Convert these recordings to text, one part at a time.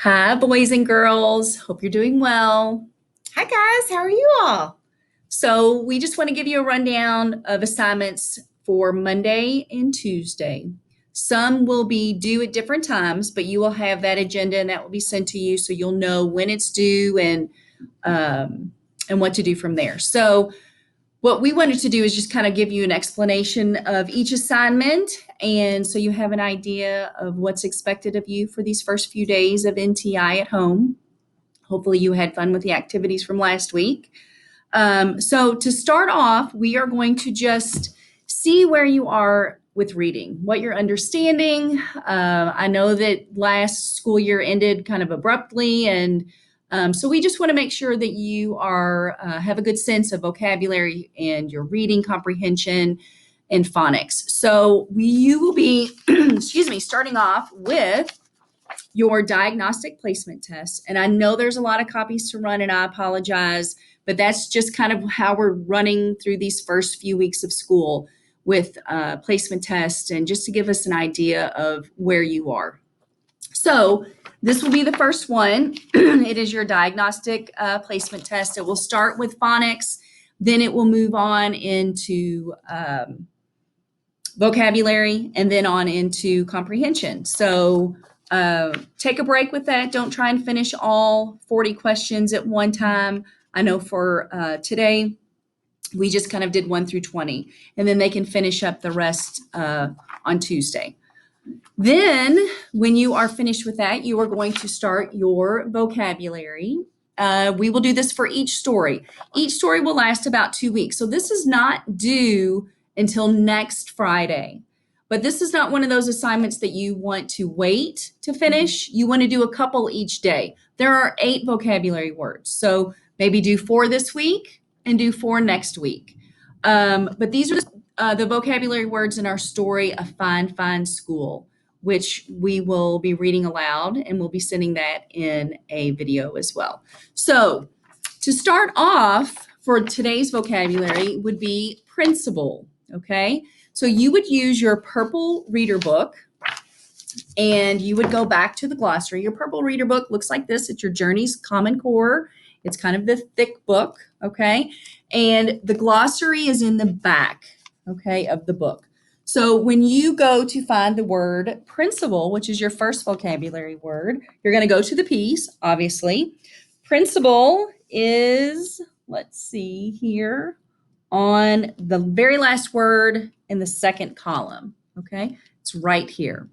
Hi, boys and girls. Hope you're doing well. Hi guys, how are you all? So, we just want to give you a rundown of assignments for Monday and Tuesday. Some will be due at different times, but you will have that agenda and that will be sent to you so you'll know when it's due um, and what to do from there. So, what we wanted to do is just kind of give you an explanation of each assignment. And so you have an idea of what's expected of you for these first few days of NTI at home. Hopefully, you had fun with the activities from last week. So, to start off, we are going to just see where you are with reading, what you're understanding. I know that last school year ended kind of abruptly, and so we just want to make sure that you are have a good sense of vocabulary and your reading comprehension and phonics. So, you will be, excuse me, starting off with your diagnostic placement test. And I know there's a lot of copies to run, and I apologize, but that's just kind of how we're running through these first few weeks of school with placement tests and just to give us an idea of where you are. So this will be the first one. It is your diagnostic placement test. It will start with phonics, then it will move on into vocabulary, and then on into comprehension. So take a break with that. Don't try and finish all 40 questions at one time. I know for today, we just kind of did 1 through 20, and then they can finish up the rest on Tuesday. Then, when you are finished with that, you are going to start your vocabulary. We will do this for each story. Each story will last about 2 weeks. So this is not due until next Friday. But this is not one of those assignments that you want to wait to finish. You want to do a couple each day. There are 8 vocabulary words. So maybe do 4 this week and do 4 next week. But these are the vocabulary words in our story, A Fine, Fine School, which we will be reading aloud, and we'll be sending that in a video as well. So to start off for today's vocabulary would be principal, okay? So you would use your purple reader book and you would go back to the glossary. Your purple reader book looks like this. It's your Journey's Common Core. It's kind of the thick book, okay? And the glossary is in the back, okay, of the book. So when you go to find the word principal, which is your first vocabulary word, you're going to go to the piece, obviously. Principal is, let's see here, on the very last word in the second column, okay? It's right here.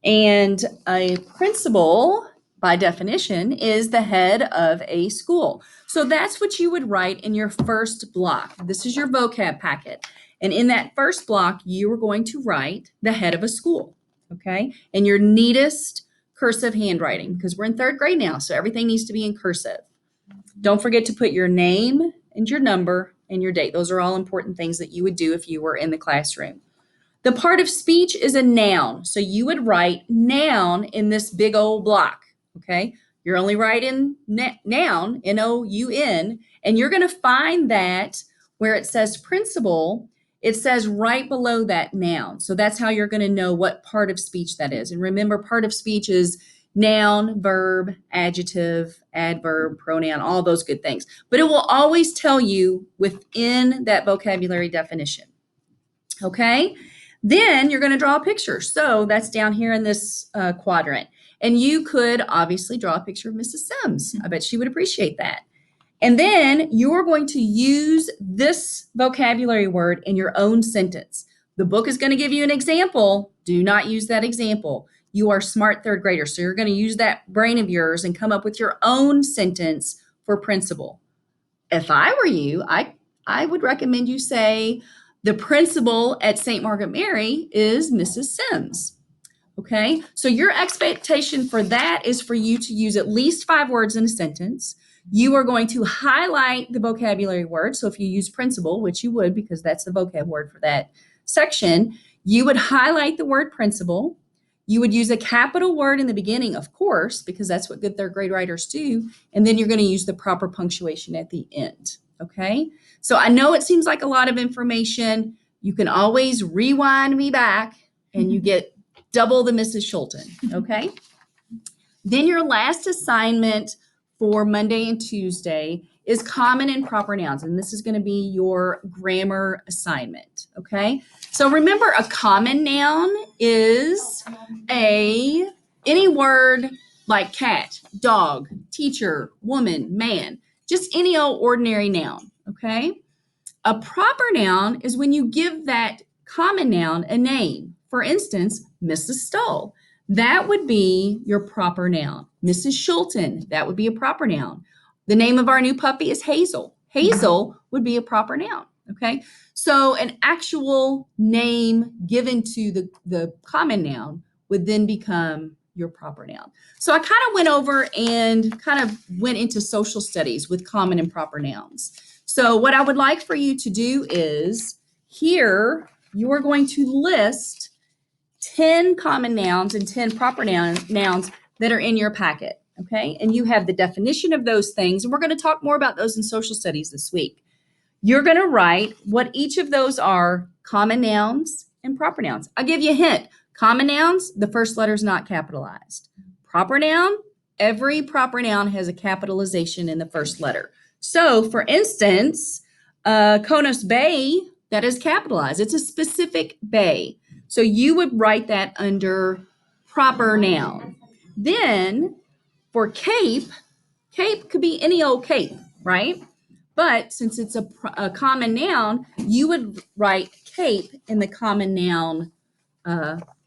And a principal, by definition, is the head of a school. So that's what you would write in your first block. This is your vocab packet. And in that first block, you are going to write the head of a school, okay? In your neatest cursive handwriting, because we're in 3rd grade now, so everything needs to be in cursive. Don't forget to put your name and your number and your date. Those are all important things that you would do if you were in the classroom. The part of speech is a noun. So you would write noun in this big old block, okay? You're only writing noun, N-O-U-N, and you're going to find that where it says principal, it says right below that noun. So that's how you're going to know what part of speech that is. And remember, part of speech is noun, verb, adjective, adverb, pronoun, all those good things. But it will always tell you within that vocabulary definition, okay? Then you're going to draw a picture. So that's down here in this quadrant. And you could obviously draw a picture of Mrs. Sims. I bet she would appreciate that. And then you're going to use this vocabulary word in your own sentence. The book is going to give you an example. Do not use that example. You are smart 3rd graders, so you're going to use that brain of yours and come up with your own sentence for principal. If I were you, I would recommend you say, the principal at St. Margaret Mary is Mrs. Sims. Okay, so your expectation for that is for you to use at least 5 words in a sentence. You are going to highlight the vocabulary word. So if you use principal, which you would because that's the vocab word for that section, you would highlight the word principal. You would use a capital word in the beginning, of course, because that's what good 3rd grade writers do. And then you're going to use the proper punctuation at the end. Okay, so I know it seems like a lot of information. You can always rewind me back and you get double the Mrs. Schulten, okay? Then your last assignment for Monday and Tuesday is common and proper nouns, and this is going to be your grammar assignment, okay? So remember, a common noun is any word like cat, dog, teacher, woman, man, just any old ordinary noun, okay? A proper noun is when you give that common noun a name. For instance, Mrs. Stoll. That would be your proper noun. Mrs. Schulten, that would be a proper noun. The name of our new puppy is Hazel. Hazel would be a proper noun, okay? So an actual name given to the common noun would then become your proper noun. So I kind of went over and kind of went into social studies with common and proper nouns. So what I would like for you to do is here you are going to list 10 common nouns and 10 proper nouns that are in your packet, okay? And you have the definition of those things, and we're going to talk more about those in social studies this week. You're going to write what each of those are: common nouns and proper nouns. I'll give you a hint. Common nouns, the first letter is not capitalized. Proper noun, every proper noun has a capitalization in the first letter. So, for instance, Konos Bay, that is capitalized. It's a specific bay. So you would write that under proper noun. Then for cape, cape could be any old cape, right? But since it's a common noun, you would write cape in the common noun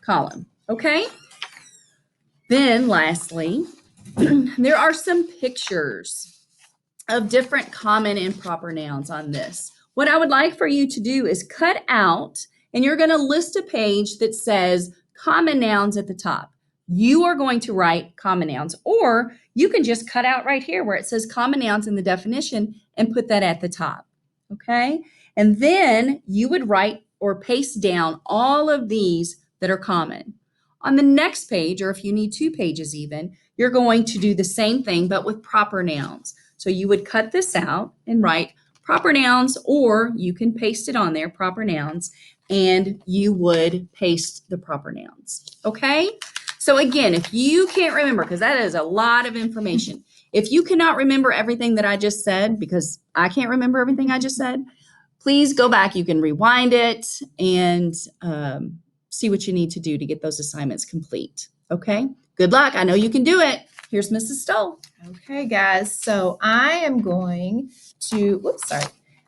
column, okay? Then lastly, there are some pictures of different common and proper nouns on this. What I would like for you to do is cut out, and you're going to list a page that says common nouns at the top. You are going to write common nouns, or you can just cut out right here where it says common nouns in the definition and put that at the top, okay? And then you would write or paste down all of these that are common. On the next page, or if you need 2 pages even, you're going to do the same thing but with proper nouns. So you would cut this out and write proper nouns, or you can paste it on there, proper nouns, and you would paste the proper nouns, okay? So again, if you can't remember, because that is a lot of information, if you cannot remember everything that I just said, because I can't remember everything I just said, please go back. You can rewind it and see what you need to do to get those assignments complete, okay? Good luck. I know you can do it. Here's Mrs. Stoll. Okay, guys. So I am going to,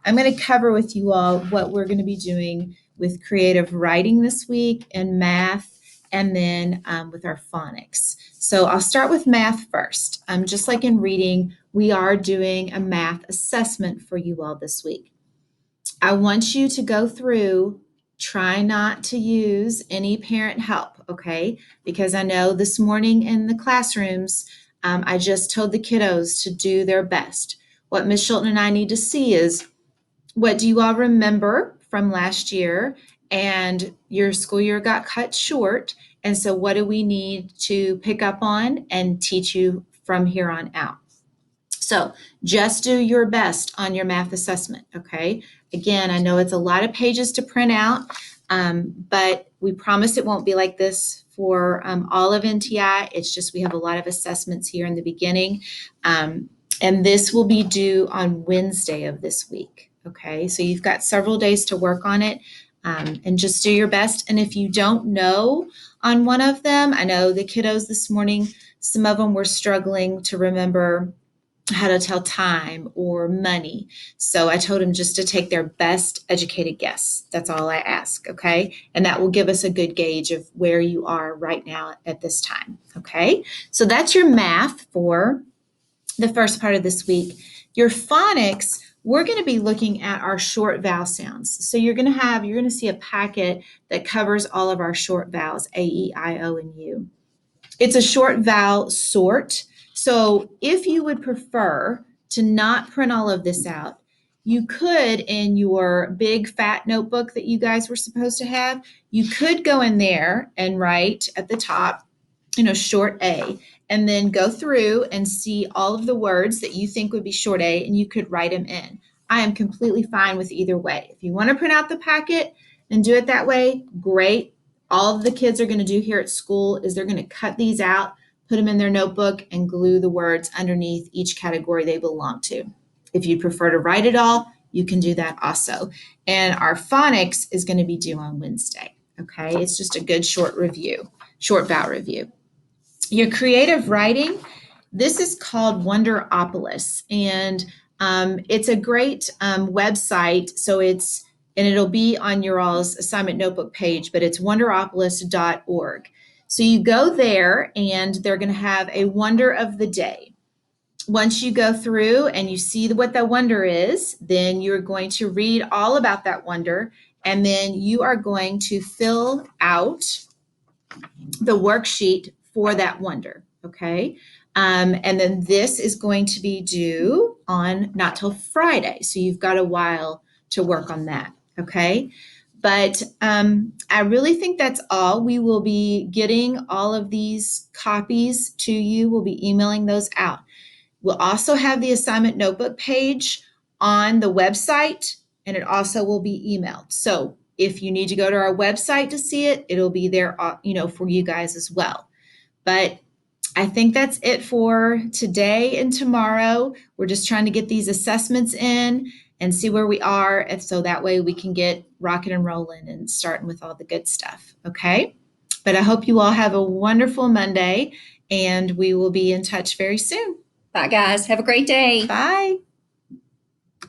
I'm going to cover with you all what we're going to be doing with creative writing this week and math, and then with our phonics. So I'll start with math first. Just like in reading, we are doing a math assessment for you all this week. I want you to go through, try not to use any parent help, okay? Because I know this morning in the classrooms, I just told the kiddos to do their best. What Ms. Schulten and I need to see is, what do you all remember from last year? And your school year got cut short. And so what do we need to pick up on and teach you from here on out? So just do your best on your math assessment, okay? Again, I know it's a lot of pages to print out, but we promise it won't be like this for all of NTI. It's just we have a lot of assessments here in the beginning, and this will be due on Wednesday of this week, okay? So you've got several days to work on it, and just do your best. And if you don't know on one of them, I know the kiddos this morning, some of them were struggling to remember how to tell time or money. So I told them just to take their best educated guess. That's all I ask, okay? And that will give us a good gauge of where you are right now at this time, okay? So that's your math for the first part of this week. Your phonics, we're going to be looking at our short vowel sounds. So you're going to see a packet that covers all of our short vowels, A, E, I, O, and U. It's a short vowel sort. So if you would prefer to not print all of this out, you could, in your big fat notebook that you guys were supposed to have, you could go in there and write at the top, short A, and then go through and see all of the words that you think would be short A, and you could write them in. I am completely fine with either way. If you want to print out the packet and do it that way, great. All of the kids are going to do here at school is they're going to cut these out, put them in their notebook, and glue the words underneath each category they belong to. If you prefer to write it all, you can do that also. And our phonics is going to be due on Wednesday. Okay, it's just a good short vowel review. Your creative writing, this is called Wonderopolis, and it's a great website. So it'll be on your all's assignment notebook page, but it's wonderopolis.org. So you go there, and they're going to have a wonder of the day. Once you go through and you see what that wonder is, then you're going to read all about that wonder, and then you are going to fill out the worksheet for that wonder, okay? And then this is going to be due on not till Friday, so you've got a while to work on that, okay? But I really think that's all. We will be getting all of these copies to you. We'll be emailing those out. We'll also have the assignment notebook page on the website, and it also will be emailed. So if you need to go to our website to see it, it'll be there, for you guys as well. But I think that's it for today and tomorrow. We're just trying to get these assessments in and see where we are, and so that way we can get rocking and rolling and starting with all the good stuff, okay? But I hope you all have a wonderful Monday, and we will be in touch very soon. Bye, guys. Have a great day. Bye.